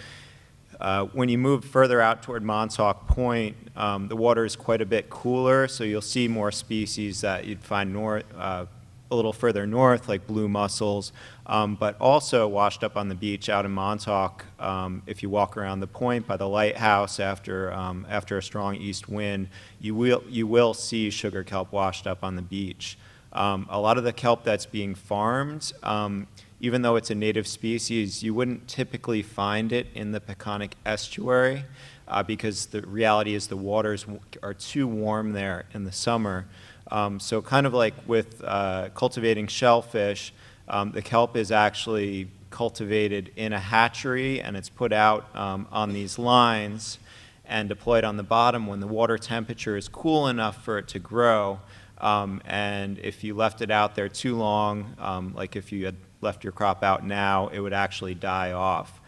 when you move further out toward Montauk Point, the water is quite a bit cooler, so you'll see more species that you'd find a little further north, like blue mussels, but also washed up on the beach out in Montauk. If you walk around the point by the lighthouse after a strong east wind, you will see sugar kelp washed up on the beach. A lot of the kelp that's being farmed, even though it's a native species, you wouldn't typically find it in the Peconic estuary because the reality is the waters are too warm there in the summer. So kind of like with cultivating shellfish, the kelp is actually cultivated in a hatchery and it's put out on these lines and deployed on the bottom when the water temperature is cool enough for it to grow. And if you left it out there too long, like if you had left your crop out now, it would actually die off.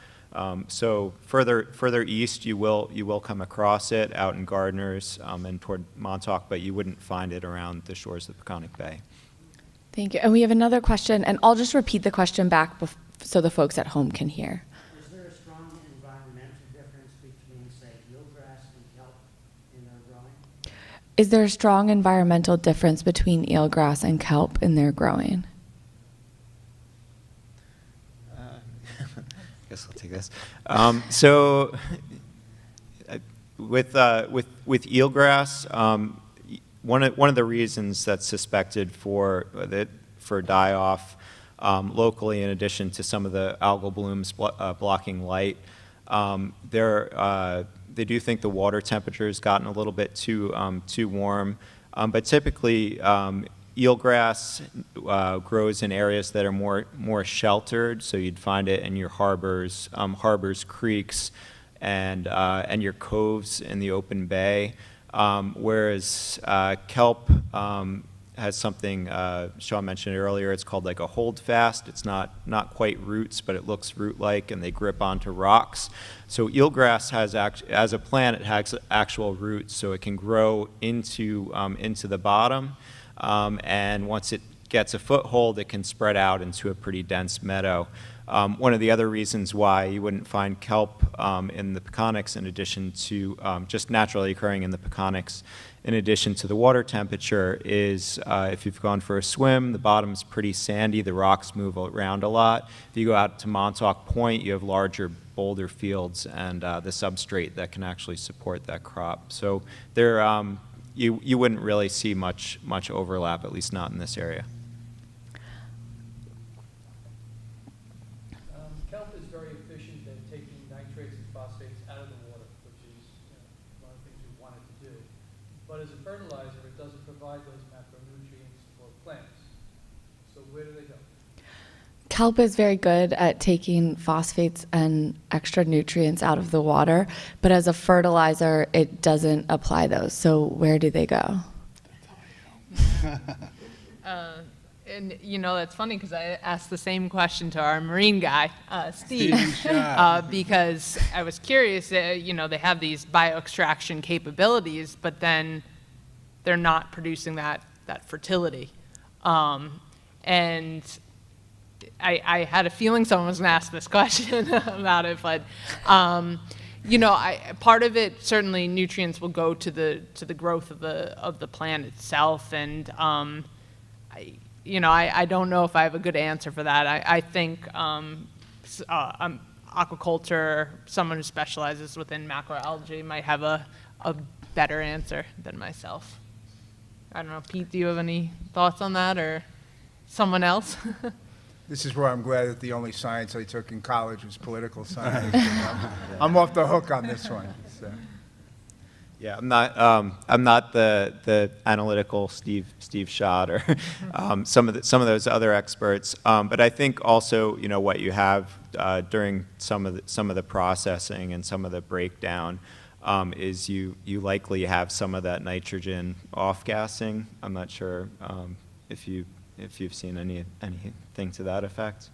So further east, you will come across it out in Gardner's and toward Montauk, but you wouldn't find it around the shores of the Peconic Bay. Thank you. And we have another question, and I'll just repeat the question back so the folks at home can hear. Is there a strong environmental difference between, say, eelgrass and kelp in their growing? Is there a strong environmental difference between eelgrass and kelp in their growing? I guess I'll take this. So, with eelgrass, one of the reasons that's suspected for die-off locally, in addition to some of the algal blooms blocking light, they do think the water temperature has gotten a little bit too warm. But typically, eelgrass grows in areas that are more sheltered, so you'd find it in your harbors, creeks, and your coves in the open bay. Whereas kelp has something Sean mentioned earlier. It's called like a holdfast. It's not quite roots, but it looks root-like, and they grip onto rocks. So eelgrass has as a plant, it has actual roots, so it can grow into the bottom. And once it gets a foothold, it can spread out into a pretty dense meadow. One of the other reasons why you wouldn't find kelp in the Peconics, in addition to just naturally occurring in the Peconics, in addition to the water temperature, is if you've gone for a swim, the bottom's pretty sandy, the rocks move around a lot. If you go out to Montauk Point, you have larger boulder fields and the substrate that can actually support that crop. So there, you wouldn't really see much overlap, at least not in this area. Kelp is very efficient at taking nitrates and phosphates out of the water, which is one of the things we wanted to do. But as a fertilizer, it doesn't provide those macronutrients for plants. So where do they go? Kelp is very good at taking phosphates and extra nutrients out of the water, but as a fertilizer, it doesn't apply those. So where do they go? And that's funny because I asked the same question to our marine guy, Steve, because I was curious. They have these bioextraction capabilities, but then they're not producing that fertility. And I had a feeling someone was going to ask this question about it, but part of it, certainly nutrients will go to the growth of the plant itself, and I don't know if I have a good answer for that. I think aquaculture, someone who specializes within macroalgae, might have a better answer than myself. I don't know, Pete, do you have any thoughts on that, or someone else? This is where I'm glad that the only science I took in college was political science. I'm off the hook on this one. So. Yeah, I'm not the analytical Steve Schott or some of those other experts. But I think also what you have during some of the processing and some of the breakdown is you likely have some of that nitrogen off-gassing. I'm not sure if you've seen anything to that effect.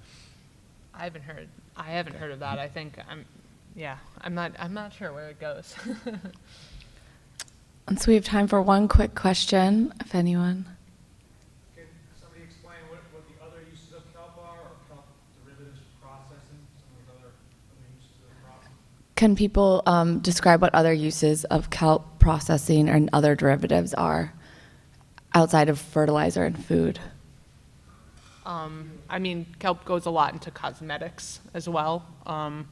I haven't heard of that. I think I'm not sure where it goes. And so we have time for one quick question, if anyone. Can somebody explain what the other uses of kelp are, or kelp derivatives for processing, some of the other uses of the process? Can people describe what other uses of kelp processing and other derivatives are outside of fertilizer and food? Kelp goes a lot into cosmetics as well, or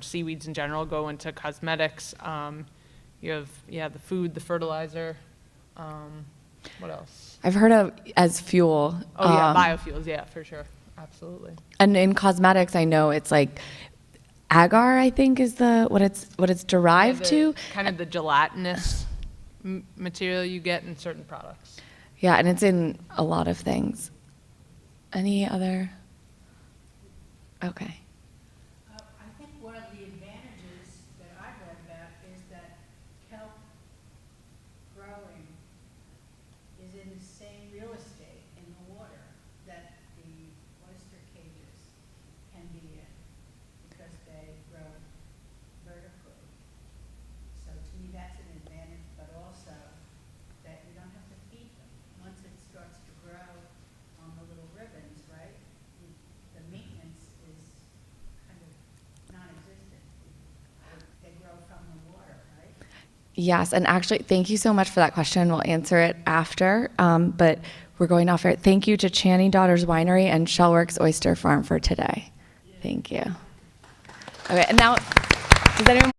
seaweeds in general go into cosmetics. You have, the food, the fertilizer. What else? I've heard of as fuel. Oh, yeah, biofuels, yeah, for sure. Absolutely. And in cosmetics, I know it's like agar, I think, is what it's derived to. Kind of the gelatinous material you get in certain products. Yeah, and it's in a lot of things. Any other? Okay. I think one of the advantages that I've read about is that kelp growing is in the same real estate in the water that the oyster cages can be in, because they grow vertically. So to me, that's an advantage, but also that you don't have to feed them. Once it starts to grow on the Yes, and actually, thank you so much for that question. We'll answer it after, but we're going off air. Thank you to Channing Daughters Winery and Shellworks Oyster Farm for today. Thank you. Okay, and now, does anyone